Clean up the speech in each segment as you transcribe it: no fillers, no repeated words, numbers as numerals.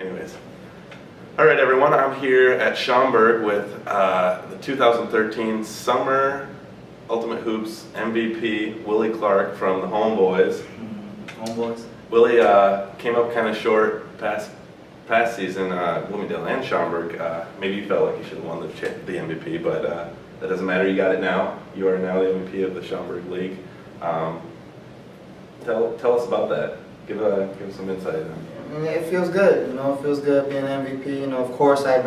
Anyways. All right, everyone. I'm here at Schaumburg with the 2013 Summer Ultimate Hoops MVP, Willie Clark from the Homeboys. Homeboys. Willie came up kind of short past season, Bloomingdale and Schaumburg. Maybe you felt like you should have won the MVP, but that doesn't matter. You got it now. You are now the MVP of the Schaumburg League. Tell us about that. Give us some insight. It feels good, it feels good being an MVP. Of course, I'd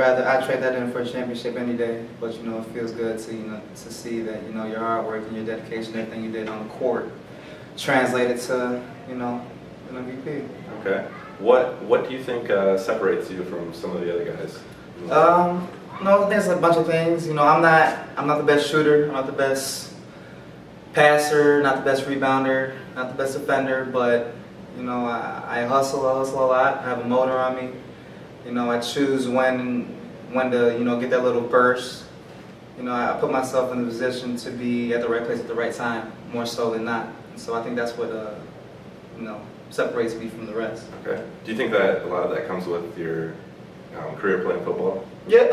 trade that in for a championship any day. But it feels good to to see that your hard work and your dedication, everything you did on the court, translated to an MVP. Okay. What do you think separates you from some of the other guys? There's a bunch of things. I'm not the best shooter. I'm not the best passer. Not the best rebounder. Not the best defender, but I hustle a lot. I have a motor on me. I choose when to get that little burst. I put myself in the position to be at the right place at the right time, more so than not. And so I think that's what separates me from the rest. Okay. Do you think that a lot of that comes with your career playing football? Yeah.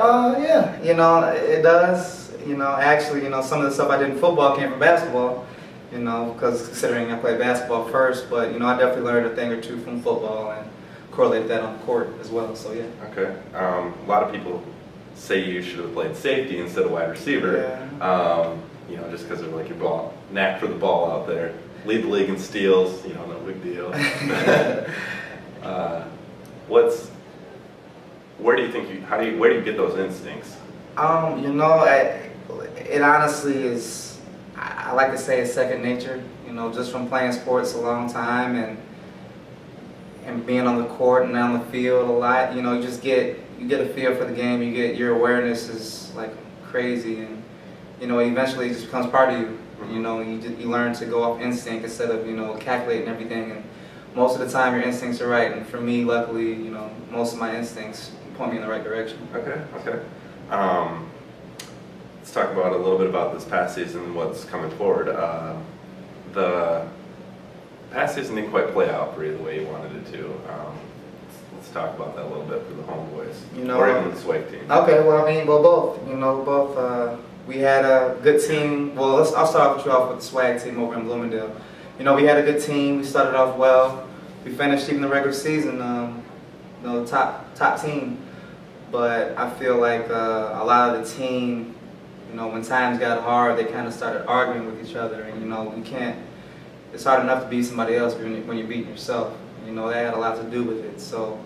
It does. Actually, some of the stuff I did in football came from basketball. Because considering I played basketball first, but I definitely learned a thing or two from football and correlated that on the court as well. So yeah. Okay. A lot of people say you should have played safety instead of wide receiver. Yeah. Just because of your knack for the ball out there. Lead the league in steals. No big deal. Where do you get those instincts? It honestly is. I like to say it's second nature, just from playing sports a long time and being on the court and on the field a lot. You get a feel for the game. Your awareness is like crazy, and eventually it just becomes part of you. You learn to go off instinct instead of calculating everything. And most of the time your instincts are right. And for me, luckily, most of my instincts point me in the right direction. Okay. Let's talk about a little bit about this past season and what's coming forward. The past season didn't quite play out for you the way you wanted it to. Let's talk about that a little bit for the Homeboys, or even the swag team. Okay, both. We had a good team. Well, I'll start off with the swag team over in Bloomingdale. We had a good team. We started off well. We finished even the regular season, top team. But I feel like a lot of the team, when times got hard, they kind of started arguing with each other, and you can't. It's hard enough to beat somebody else when you're beating yourself. That had a lot to do with it. So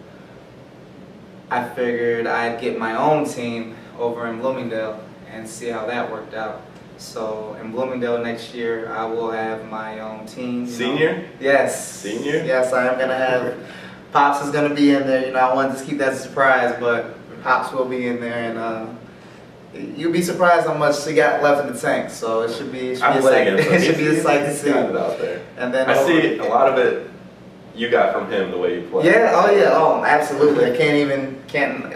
I figured I'd get my own team over in Bloomingdale and see how that worked out. So in Bloomingdale next year, I will have my own team. Senior? Yes. Senior? Yes, I am gonna have. Pops is gonna be in there. I wanted to keep that a surprise, but Pops will be in there, and you'll be surprised how much he got left in the tank. So it should be. It should be a sight to see. Got it out there. And then I see a lot of it. You got from him the way you play. Yeah. Oh, absolutely. I can't.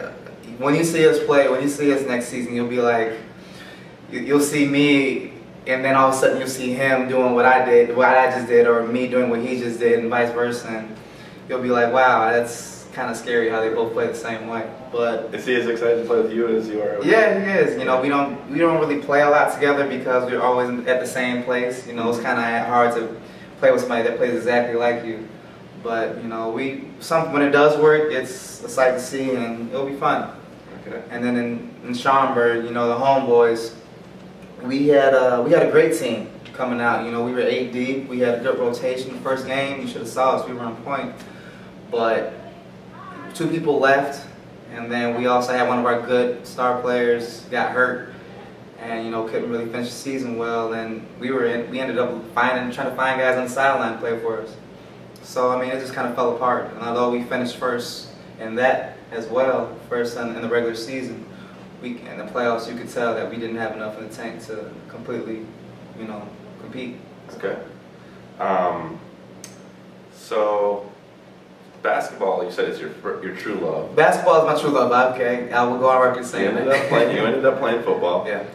When you see us play, when you see us next season, you'll be like, you'll see me, and then all of a sudden you'll see him doing what I just did, or me doing what he just did, and vice versa. And you'll be like, wow, that's kind of scary how they both play the same way. But is he as excited to play with you as you are? Yeah, he is. We don't really play a lot together because we're always at the same place. It's kind of hard to play with somebody that plays exactly like you. But when it does work, it's a sight to see, and it'll be fun. Okay. And then in Schaumburg, the Homeboys, we had a great team coming out. We were 8 deep. We had a good rotation the first game. You should have saw us. We were on point. But 2 people left, and then we also had one of our good star players got hurt, and couldn't really finish the season well. And we ended up trying to find guys on the sideline to play for us. So it just kind of fell apart. And although we finished first in that as well, first in the regular season, in the playoffs, you could tell that we didn't have enough in the tank to completely, compete. Okay. So basketball, you said, is your true love. Basketball is my true love. Okay, I will go on record saying you ended up playing football. Yeah.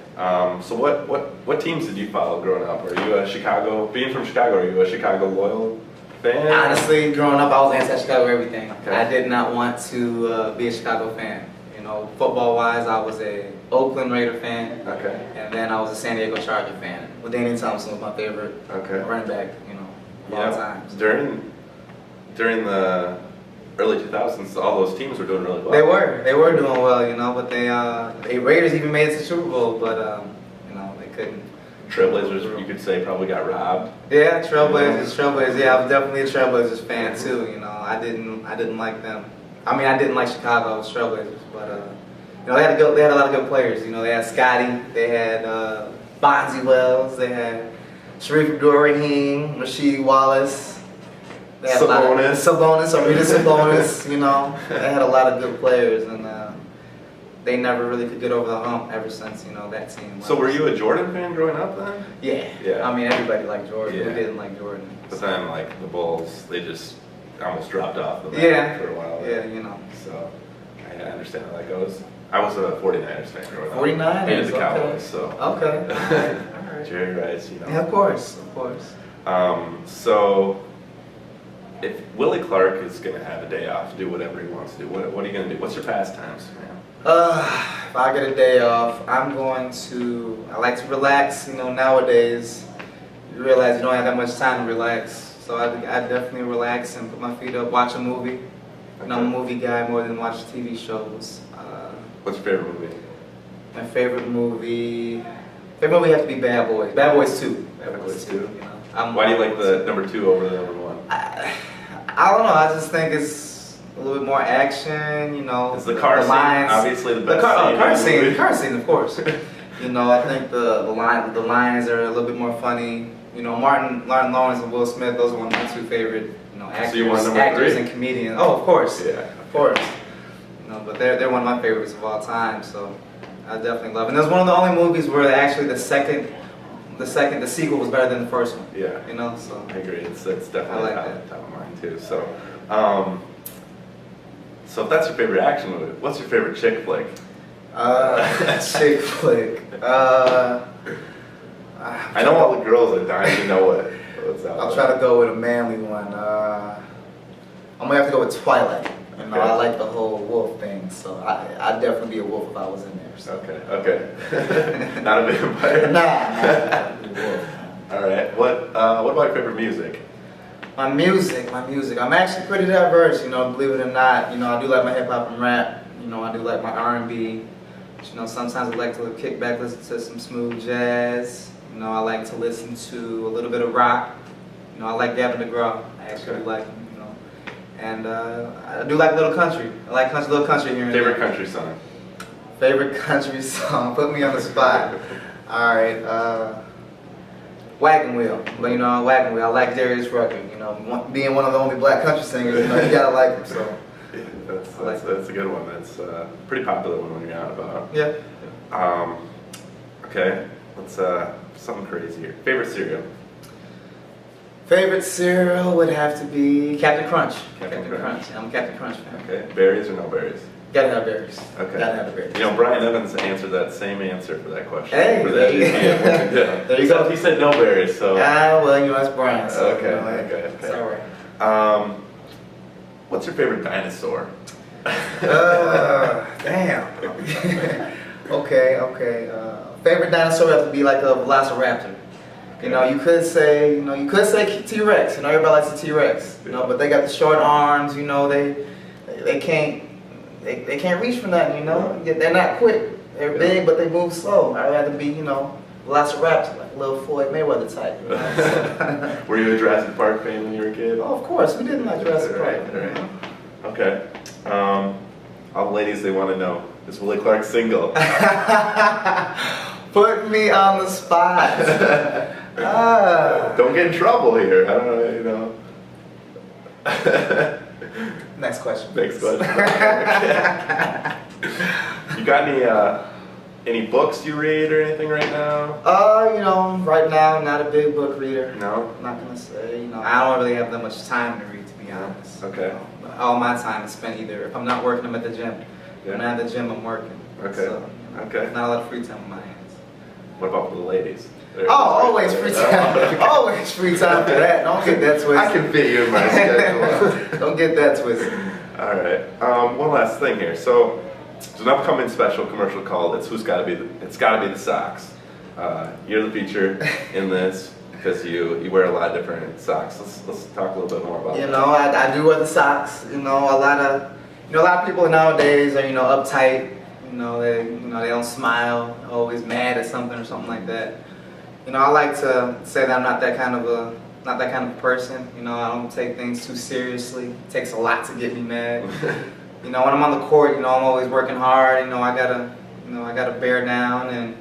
So what teams did you follow growing up? Are you a Chicago? Being from Chicago, are you a Chicago loyal fan? Honestly, growing up, I was anti-Chicago everything. Okay. I did not want to be a Chicago fan. You know, football-wise, I was a Oakland Raider fan, Okay. and then I was a San Diego Charger fan. Well, Danny Thompson was my favorite Okay. running back, you know, of all times. During the early 2000s, all those teams were doing really well. They were doing well, you know, but they Raiders even made it to the Super Bowl, but you know, they couldn't. Trailblazers, you could say, probably got robbed. Yeah, Trailblazers. Yeah, I was definitely a Trailblazers fan too. You know, I didn't like them. I mean, I didn't like Chicago. I was Trailblazers, but you know, they had a lot of good players. You know, they had Scotty, they had Bonzi Wells, they had Sharif Abdul-Rahim, Rasheed Wallace. They had Sabonis, Arita Sabonis. You know, they had a lot of good players, and they never really could get over the hump ever since, you know, that team. So were you a Jordan fan growing up then? Yeah. Yeah. I mean, everybody liked Jordan. Yeah. Who didn't like Jordan? But then, like, the Bulls, they just almost dropped off the map Yeah. for a while. Yeah, you know. So, I understand how that goes. I was a 49ers fan growing up. 49ers, Hated the okay. Cowboys, so. Okay. All right. Jerry Rice, you know. Yeah, of course, of course. So, if Willie Clark is going to have a day off to do whatever he wants to do, what are you going to do? What's your pastimes, man? If I get a day off, I like to relax. You know, nowadays, you realize you don't have that much time to relax. So I definitely relax and put my feet up, watch a movie. You know, I'm a movie guy more than watch TV shows. What's your favorite movie? My favorite movie have to be Bad Boys. Bad Boys 2. Bad Boys 2. You know, Why do you like the number 2 over the number 1? I don't know. I just think it's a little bit more action. You know, Is the car scene lines, obviously the best the car scene, of course. You know, I think the lines are a little bit more funny. You know, Martin Lawrence and Will Smith, those are one of my 2 favorite, you know, actors, So you want number actors 3? and comedians. Oh, of course. Yeah. Of course. You know, but they're one of my favorites of all time. So I definitely love it. And it was one of the only movies where actually the sequel was better than the first one. Yeah. You know, so. I agree. It's definitely I like top of mind too. So, so if that's your favorite action movie, what's your favorite chick flick? Chick flick. I know all the girls are dying to know what's out. I'll try to go with a manly one. I'm gonna have to go with Twilight. You know, Okay. I like the whole wolf thing, so I'd definitely be a wolf if I was in there. So. Okay. Not a vampire. Nah. Wolf. All right. What about your favorite music? My music. I'm actually pretty diverse. You know, believe it or not. You know, I do like my hip hop and rap. You know, I do like my R&B. But, you know, sometimes I like to kick back, listen to some smooth jazz. You know, I like to listen to a little bit of rock. You know, I like Gavin DeGraw. I actually do like him. You know, and I do like little country. I like little country here and Favorite there. country song? Favorite country song? Put me on the spot. All right. Wagon Wheel. But you know, Wagon Wheel. I like Darius Rucker. You know, being one of the only black country singers, you know, you gotta like him. So. Yeah, that's a good one. That's a pretty popular one when you're out about. Yeah. Okay. Let's something crazier. Favorite cereal? Favorite cereal would have to be Captain Crunch. Captain Crunch. I'm a Captain Crunch fan. Okay. Berries or no berries? Gotta have berries. Okay. Gotta have the berries. You know, Brian Evans answered that same answer for that question. Hey, for that there you go. yeah. There you go. He said no berries, so. Well, you know, that's Brian. So, Okay, you know, okay. It's all right. What's your favorite dinosaur? Damn. Okay. Favorite dinosaur would have to be like a velociraptor. You know, you could say T-Rex. You know, everybody likes the T-Rex. You know, but they got the short arms. You know, they can't reach for nothing. You know, they're not quick. They're big, but they move slow. I'd rather be, you know, velociraptor, like a little Floyd Mayweather type. You know? Were you a Jurassic Park fan when you were a kid? Oh, of course, we didn't like Jurassic Park. Right. Okay. All the ladies, they want to know, is Willie Clark single? Put me on the spot. Don't get in trouble here. I don't know, you know. Next question. Next question. You got any books you read or anything right now? You know, right now, I'm not a big book reader. No? I'm not gonna say, you know, I don't really have that much time to read, to be honest. Okay. You know, but all my time is spent either, if I'm not working, I'm at the gym. Yeah. When I'm at the gym, I'm working. Okay. So, you know, Okay. not a lot of free time on my hands. What about for the ladies? Oh, always free time. Always free time for that. Don't get that twisted. I can fit you in my schedule. Don't get that twisted. All right. One last thing here. So, there's an upcoming special commercial called "It's Gotta Be the Socks." You're the feature in this because you wear a lot of different socks. Let's talk a little bit more about that. I do wear the socks. A lot of people nowadays are uptight. They don't smile. Always mad at something or something like that. I like to say that I'm not that kind of person. I don't take things too seriously. It takes a lot to get me mad. When I'm on the court, I'm always working hard. I gotta bear down and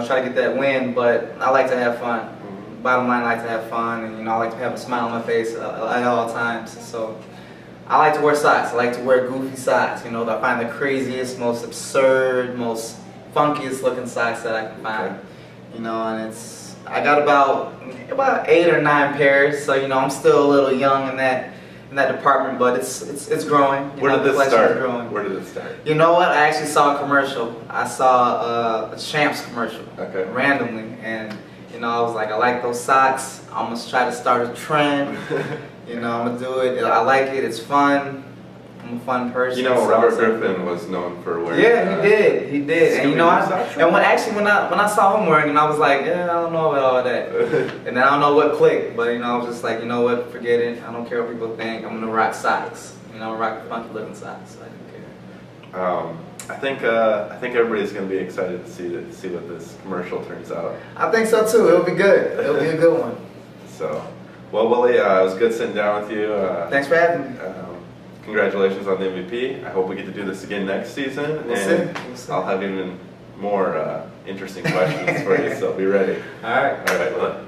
try to get that win. But I like to have fun. Bottom line, I like to have fun, and I like to have a smile on my face at all times. So I like to wear socks. I like to wear goofy socks. I find the craziest, most absurd, most funkiest looking socks that I can find. And I got about 8 or 9 pairs. So I'm still a little young in that department, but it's growing. Where did this start? Growing. Where did it start? You know what? I actually saw a commercial. I saw a Champs commercial randomly, and I was like, I like those socks. I'm gonna try to start a trend. I'm gonna do it. I like it. It's fun. I'm a fun person. Robert Griffin was known for wearing. Yeah, he did. And when I saw him wearing it, I was like, yeah, I don't know about all that. And then I don't know what clicked, but I was just like, what, forget it. I don't care what people think. I'm gonna rock socks. I'm gonna rock funky looking socks. I don't care. I think everybody's gonna be excited to see what this commercial turns out. I think so too. It'll be good. It'll be a good one. So, well, Willie, it was good sitting down with you. Thanks for having me. Congratulations on the MVP. I hope we get to do this again next season. We'll see. I'll have even more interesting questions for you, so be ready. All right. All right. Well,